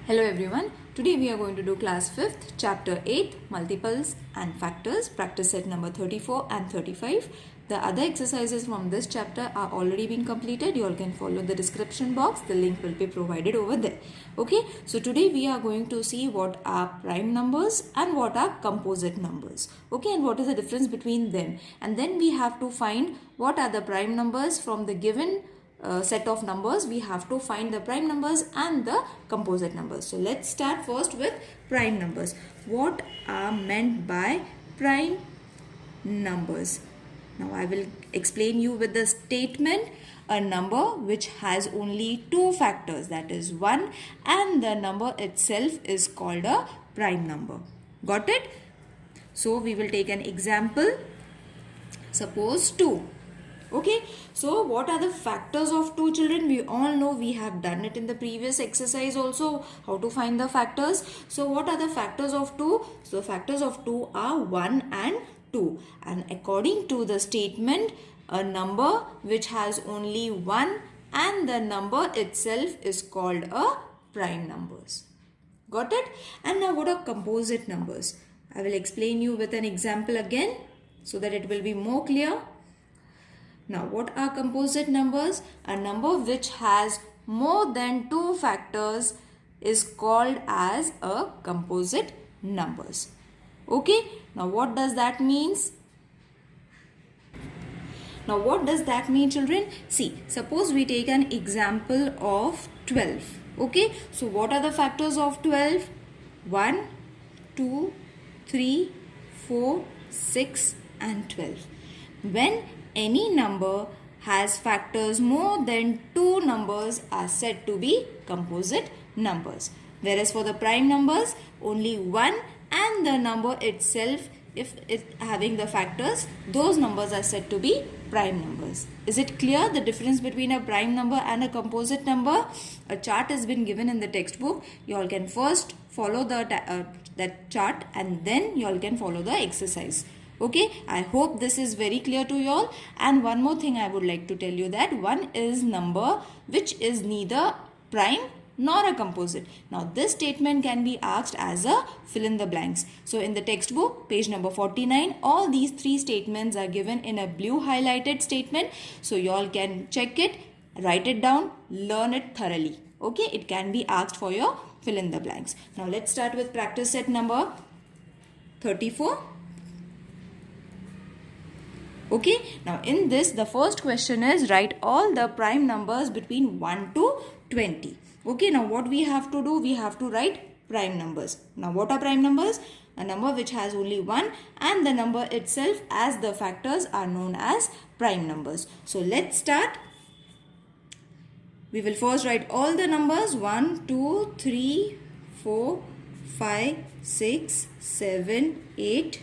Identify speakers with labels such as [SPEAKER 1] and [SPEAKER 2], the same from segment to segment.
[SPEAKER 1] Hello everyone. Today we are going to do class 5th, chapter 8, multiples and factors, practice set number 34 and 35. The other exercises from this chapter are already been completed. You all can follow the description box. The link will be provided over there. Okay. So today we are going to see what are prime numbers and what are composite numbers. Okay. And what is the difference between them. And then we have to find what are the prime numbers from the given set of numbers. We have to find the prime numbers and the composite numbers. So let's start first with prime numbers. What are meant by prime numbers? Now I will explain you with the statement. A number which has only two factors, that is 1, and the number itself is called a prime number. Got it? So we will take an example. Suppose 2. Okay, so what are the factors of 2, children? We all know, we have done it in the previous exercise also, how to find the factors. So what are the factors of 2? So factors of 2 are 1 and 2. And according to the statement, a number which has only 1 and the number itself is called a prime numbers. Got it? And now what are composite numbers? I will explain you with an example again so that it will be more clear. Now, what are composite numbers? A number which has more than 2 factors is called as a composite numbers. Okay. Now, what does that mean? Now, what does that mean, children? See, suppose we take an example of 12. Okay. So, what are the factors of 12? 1, 2, 3, 4, 6 and 12. When any number has factors more than 2 numbers are said to be composite numbers. Whereas for the prime numbers, only 1 and the number itself, if it having the factors, those numbers are said to be prime numbers. Is it clear the difference between a prime number and a composite number? A chart has been given in the textbook. You all can first follow that chart and then you all can follow the exercise. Okay, I hope this is very clear to you all. And one more thing I would like to tell you, that 1 is number which is neither prime nor a composite. Now this statement can be asked as a fill in the blanks. So in the textbook, page number 49, all these 3 statements are given in a blue highlighted statement. So you all can check it, write it down, learn it thoroughly. Okay, it can be asked for your fill in the blanks. Now let's start with practice set number 34. Okay, now in this, the first question is write all the prime numbers between 1 to 20. Okay, now what we have to do, we have to write prime numbers. Now what are prime numbers? A number which has only 1 and the number itself as the factors are known as prime numbers. So let's start. We will first write all the numbers 1, 2, 3, 4, 5, 6, 7, 8.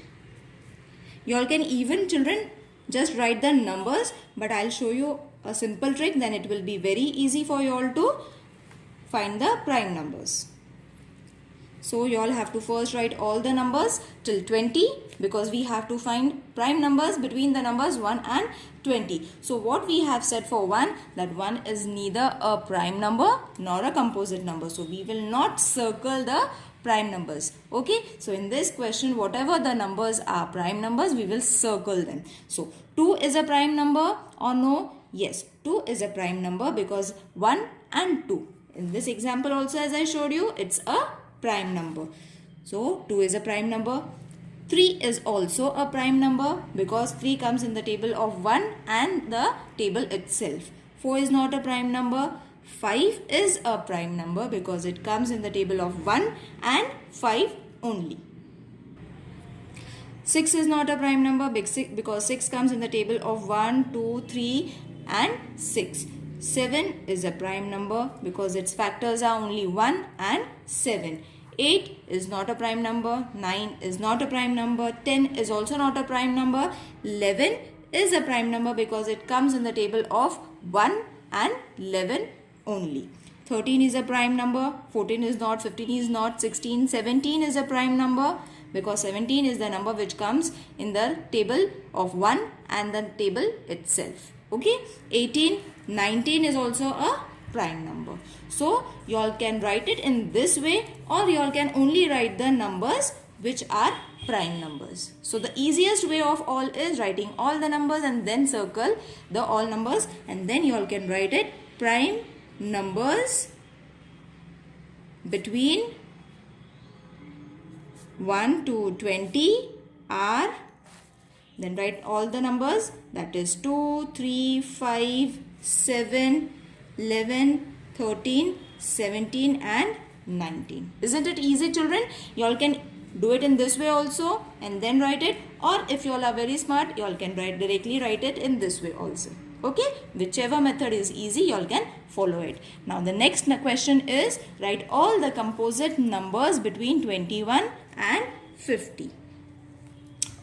[SPEAKER 1] You all can even, children, just write the numbers, but I'll show you a simple trick, then it will be very easy for you all to find the prime numbers. So you all have to first write all the numbers till 20 because we have to find prime numbers between the numbers 1 and 20. So what we have said for 1, that 1 is neither a prime number nor a composite number. So we will not circle the prime numbers. Okay, so in this question, whatever the numbers are prime numbers, we will circle them. So 2 is a prime number or no? Yes, 2 is a prime number because 1 and 2. In this example also, as I showed you, it's a prime number. So 2 is a prime number. 3 is also a prime number because 3 comes in the table of 1 and the table itself. 4 is not a prime number. 5 is a prime number because it comes in the table of 1 and 5 only. 6 is not a prime number because 6 comes in the table of 1, 2, 3 and 6. 7 is a prime number because its factors are only 1 and 7. 8 is not a prime number. 9 is not a prime number. 10 is also not a prime number. 11 is a prime number because it comes in the table of 1 and 11 only. 13 is a prime number. 14 is not. 15 is not. 16, 17 is a prime number because 17 is the number which comes in the table of 1 and the table itself. Okay. 18, 19 is also a prime number. So you all can write it in this way, or you all can only write the numbers which are prime numbers. So the easiest way of all is writing all the numbers and then circle the all numbers, and then you all can write it prime numbers between 1 to 20 are, then write all the numbers, that is 2, 3, 5, 7, 11, 13, 17 and 19. Isn't it easy, children? You all can do it in this way also and then write it, or if you all are very smart, you all can directly write it in this way also. Okay, whichever method is easy, you all can follow it. Now the next question is, write all the composite numbers between 21 and 50.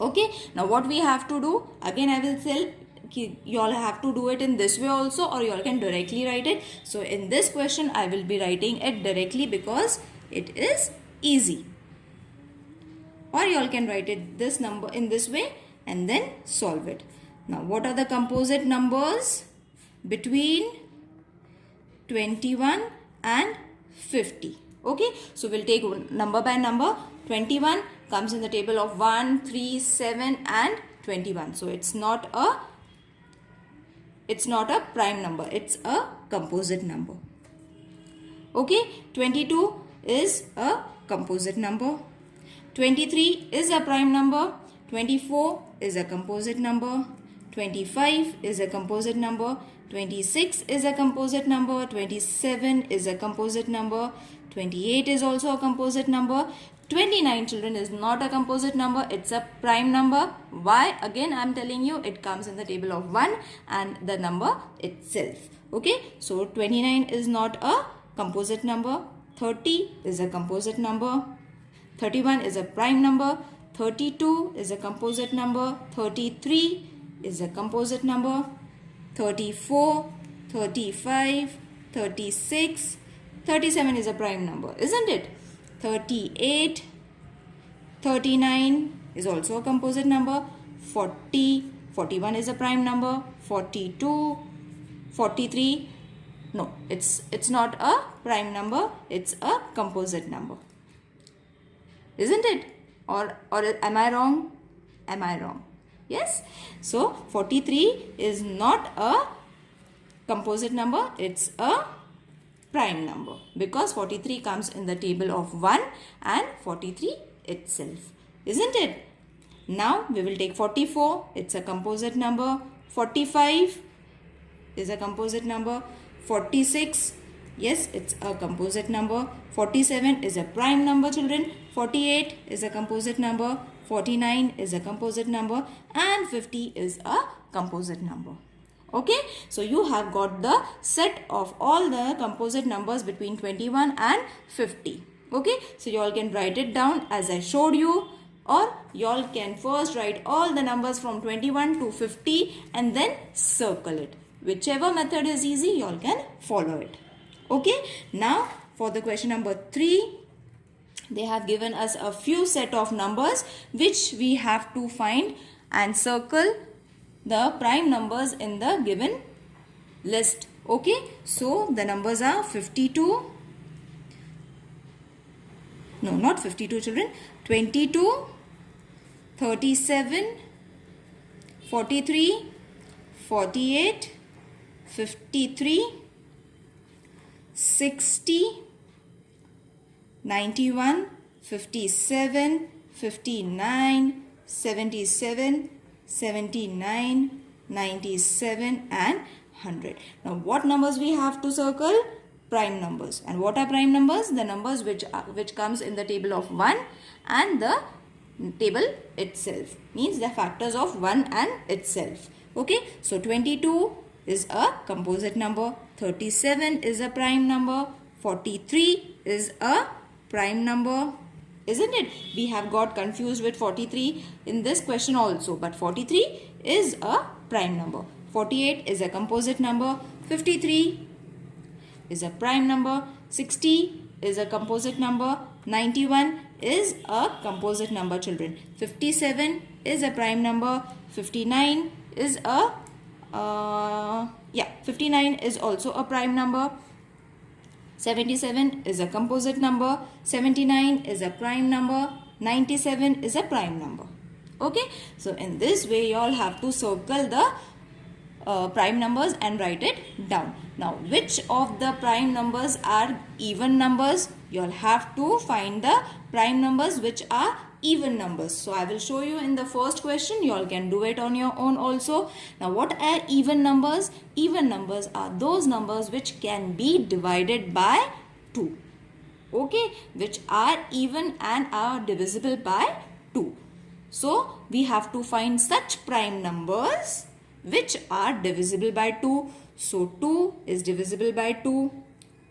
[SPEAKER 1] Okay, now what we have to do, again I will tell, you all have to do it in this way also, or you all can directly write it. So in this question I will be writing it directly because it is easy, or you all can write it this number in this way and then solve it. Now what are the composite numbers between 21 and 50? Okay, so we'll take number by number. 21 comes in the table of 1, 3, 7 and 21. So it's not a prime number, it's a composite number. Okay, 22 is a composite number. 23 is a prime number. 24 is a composite number. 25 is a composite number. 26 is a composite number. 27 is a composite number. 28 is also a composite number. 29, children, is not a composite number, it's a prime number. Why? Again I am telling you, it comes in the table of 1 and the number itself. Okay, so 29 is not a composite number. 30 is a composite number. 31 is a prime number. 32 is a composite number. 33 is a composite number. 34, 35, 36, 37 is a prime number, isn't it? 38, 39 is also a composite number. 40, 41 is a prime number. 42, 43, no, it's not a prime number, it's a composite number, isn't it? Or am I wrong? Am I wrong? Yes. So 43 is not a composite number, it's a prime number because 43 comes in the table of 1 and 43 itself, isn't it? Now we will take 44, it's a composite number. 45 is a composite number. 46, yes, it's a composite number. 47 is a prime number, children. 48 is a composite number. 49 is a composite number and 50 is a composite number. Okay, so you have got the set of all the composite numbers between 21 and 50. Okay, so you all can write it down as I showed you, or you all can first write all the numbers from 21 to 50 and then circle it. Whichever method is easy, you all can follow it. Okay, now for the question number 3, they have given us a few set of numbers which we have to find and circle the prime numbers in the given list. Okay, so the numbers are 52, no, not 52, children, 22, 37, 43, 48, 53, 60, 91, 57, 59, 77, 79, 97 and 100. Now what numbers we have to circle? Prime numbers. And what are prime numbers? The numbers which comes in the table of 1 and the table itself, means the factors of 1 and itself. Okay, so 22 is a composite number. 37 is a prime number. 43 is a prime number, isn't it? We have got confused with 43 in this question also, but 43 is a prime number. 48 is a composite number. 53 is a prime number. 60 is a composite number. 91 is a composite number, children. 57 is a prime number. 59 is a 59 is also a prime number. 77 is a composite number, 79 is a prime number, 97 is a prime number. Okay, so in this way you all have to circle the prime numbers and write it down. Now, which of the prime numbers are even numbers? You all have to find the prime numbers which are even numbers. So, I will show you in the first question. You all can do it on your own also. Now, what are even numbers? Even numbers are those numbers which can be divided by 2. Okay, which are even and are divisible by 2. So, we have to find such prime numbers which are divisible by 2. So, 2 is divisible by 2.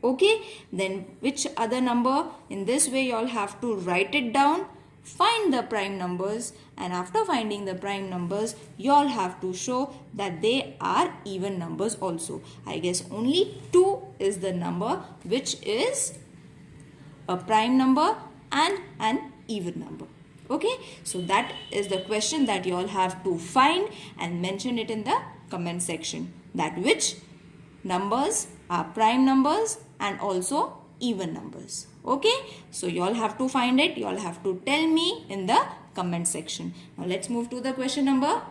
[SPEAKER 1] Okay, then which other number? In this way, you all have to write it down, find the prime numbers, and after finding the prime numbers, you all have to show that they are even numbers also. I guess only 2 is the number which is a prime number and an even number. Okay, so that is the question that you all have to find and mention it in the comment section, that which numbers are prime numbers and also even numbers. Okay, so you all have to find it. You all have to tell me in the comment section. Now let's move to the question number.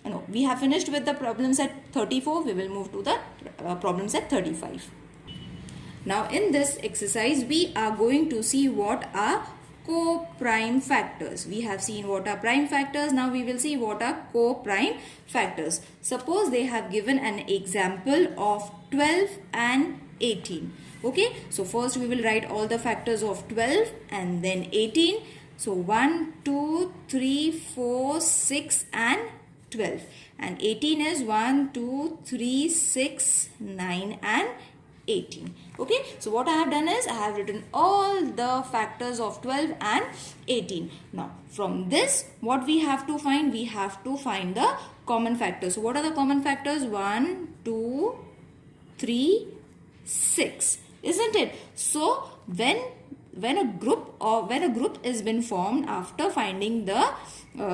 [SPEAKER 1] No, we have finished with the problems at 34. We will move to the problems at 35. Now in this exercise, we are going to see what are co-prime factors. We have seen what are prime factors. Now we will see what are co-prime factors. Suppose they have given an example of 12 and 18. Okay, so first we will write all the factors of 12 and then 18. So 1, 2, 3, 4, 6 and 12. And 18 is 1, 2, 3, 6, 9 and 18. Okay, so what I have done is I have written all the factors of 12 and 18. Now from this, what we have to find? We have to find the common factors. So what are the common factors? 1, 2, 3, 6, isn't it? So when a group is been formed after finding the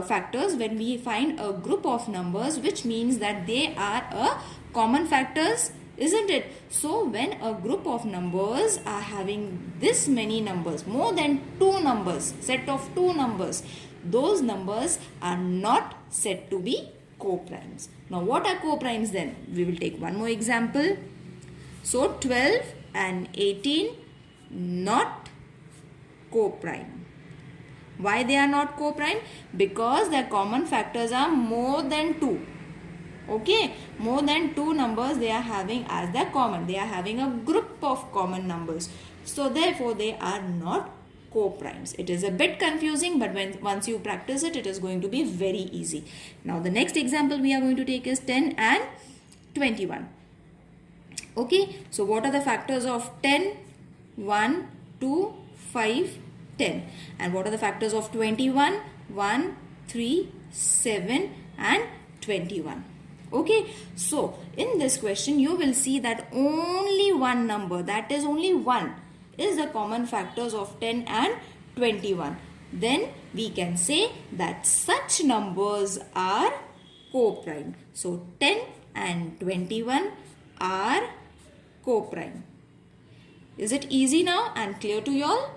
[SPEAKER 1] factors, when we find a group of numbers, which means that they are a common factors, isn't it? So when a group of numbers are having this many numbers, more than 2 numbers, set of 2 numbers, those numbers are not said to be co-primes. Now what are co-primes then? We will take one more example. So 12 and 18 not co-prime. Why they are not co-prime? Because their common factors are more than 2. Okay, more than 2 numbers they are having as their common. They are having a group of common numbers. So therefore they are not co-primes. It is a bit confusing, but once you practice it, it is going to be very easy. Now the next example we are going to take is 10 and 21. Okay, so what are the factors of 10? 1, 2, 5, 10. And what are the factors of 21? 1, 3, 7 and 21. Okay, so in this question you will see that only one number, that is only 1, is the common factors of 10 and 21. Then we can say that such numbers are co-prime. So 10 and 21 are co-prime. Is it easy now and clear to you all?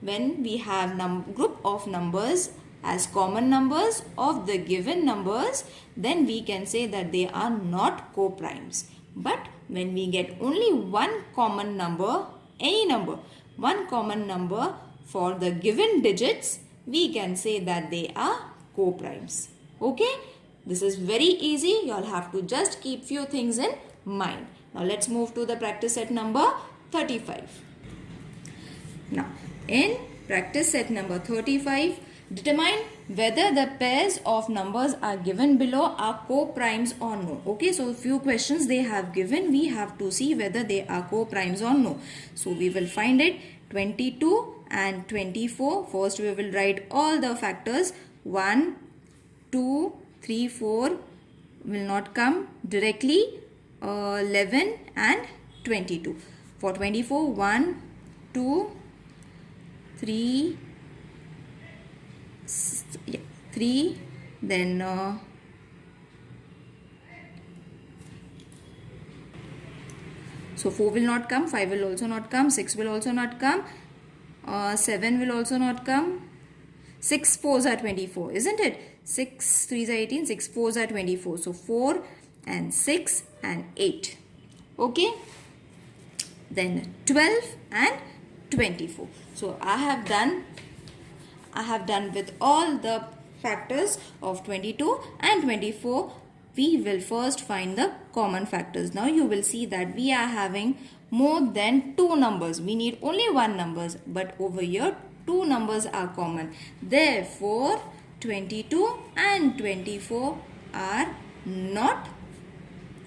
[SPEAKER 1] When we have group of numbers as common numbers of the given numbers, then we can say that they are not co-primes. But when we get only one common number, any number, one common number for the given digits, we can say that they are co-primes. Okay, this is very easy. You all have to just keep few things in mind. Now let's move to the practice set number 35. Now in practice set number 35, determine whether the pairs of numbers are given below are co-primes or no. Okay, so few questions they have given. We have to see whether they are co-primes or no. So we will find it. 22 and 24. First we will write all the factors. 1, 2, 3, 4 will not come directly. 11 and 22. For 24, 1, 2, 3, 3, then 4, So 4 will not come, 5 will also not come, 6 will also not come, 7 will also not come. 6 4s are 24, isn't it? 6 3s are 18, 6 4s are 24. So 4 and 6 and 8. Okay. Then 12 and 24. So I have done with all the factors of 22 and 24. We will first find the common factors. Now you will see that we are having more than 2 numbers. We need only 1 number, but over here 2 numbers are common. Therefore 22 and 24 are not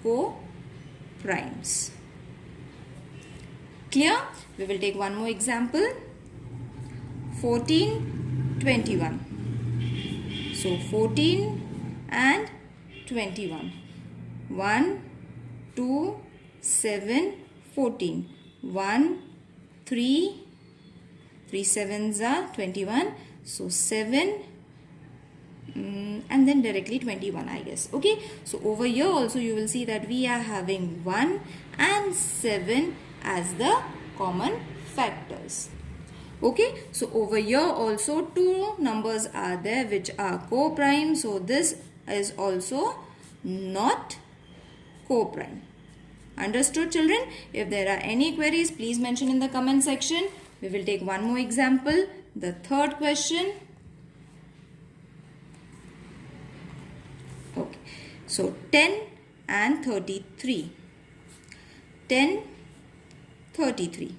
[SPEAKER 1] co-primes. Clear? We will take one more example. 14, 21. So 14 and 21. 1, 2, 7, 14. 1, 3, 3 sevens are 21. So 7 and then directly 21, I guess. Okay. So over here also you will see that we are having 1 and 7 as the common factors. Okay, so over here also 2 numbers are there which are co-prime. So this is also not co-prime. Understood, children? If there are any queries, please mention in the comment section. We will take one more example. The third question. Okay, so 10 and 33. 10, 33.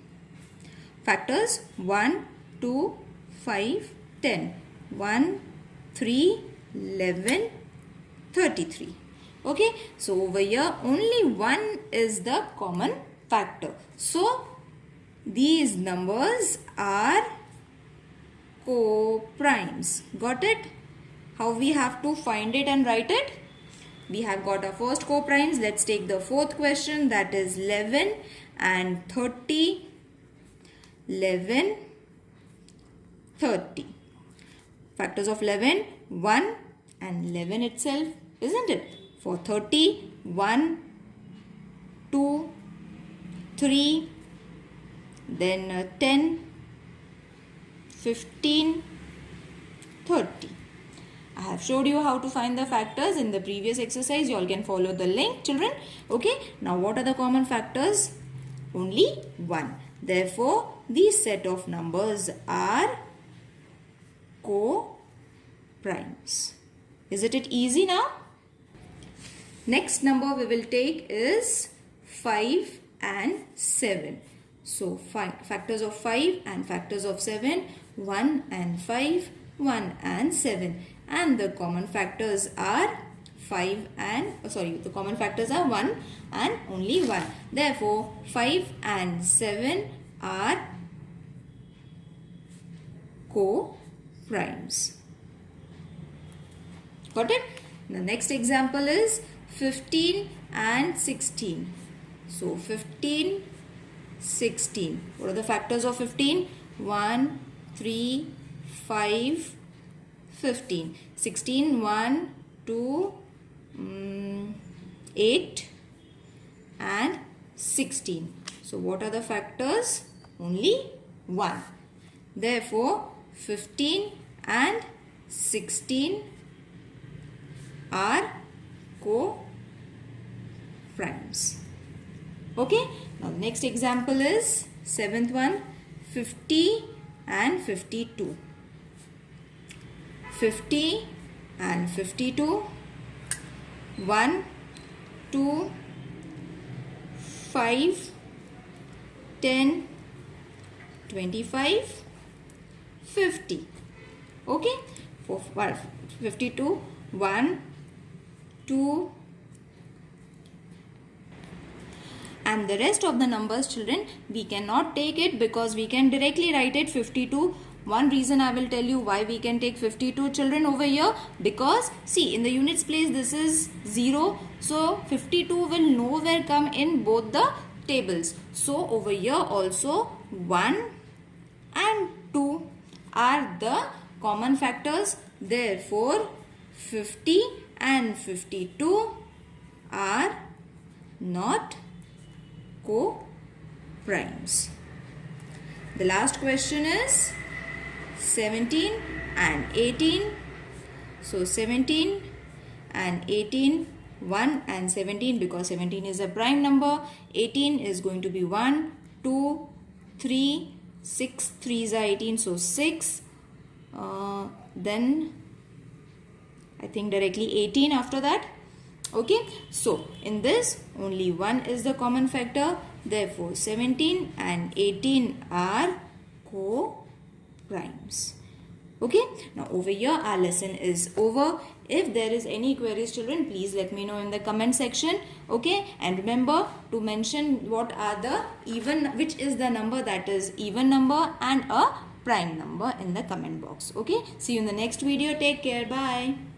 [SPEAKER 1] Factors 1, 2, 5, 10. 1, 3, 11, 33. Okay, so over here only 1 is the common factor. So these numbers are co-primes. Got it? How we have to find it and write it? We have got our first co-primes. Let's take the fourth question, that is 11 and 30. 11, 30. Factors of 11, 1 and 11 itself, isn't it? For 30, 1, 2, 3, then 10, 15, 30. I have showed you how to find the factors in the previous exercise. You all can follow the link, children. Okay. Now what are the common factors? Only 1. Therefore, these set of numbers are co-primes. Isn't it easy now? Next number we will take is 5 and 7. So, factors of 5 and factors of 7, 1 and 5, 1 and 7. And the common factors are 1 and only 1. Therefore, 5 and 7 are co-primes. Got it? The next example is 15 and 16. So 15, 16. What are the factors of 15? 1, 3, 5, 15. 16, 1, 2, 8 and 16. So what are the factors? Only 1. Therefore 15 and 16 are co-primes. Okay. Now next example is 7th one, 50 and 52. 50 and 52. 1, 2, 5, 10, 25, 50. Okay. For 52, 1, 2, and the rest of the numbers, children, we cannot take it because we can directly write it 52. One reason I will tell you why we can take 52, children, over here, because see, in the units place this is 0, so 52 will nowhere come in both the tables. So over here also 1 and 2 are the common factors. Therefore 50 and 52 are not co-primes. primes. The last question is 17 and 18. So 17 and 18, 1 and 17, because 17 is a prime number. 18 is going to be 1, 2, 3, 6, 3s are 18, so 6. Then I think directly 18 after that. Okay, so in this only 1 is the common factor. Therefore 17 and 18 are co-primes. Okay, now over here our lesson is over. If there is any queries, children, please let me know in the comment section. Okay, and remember to mention what are the which is the number that is even number and a prime number in the comment box. Okay, see you in the next video. Take care. Bye.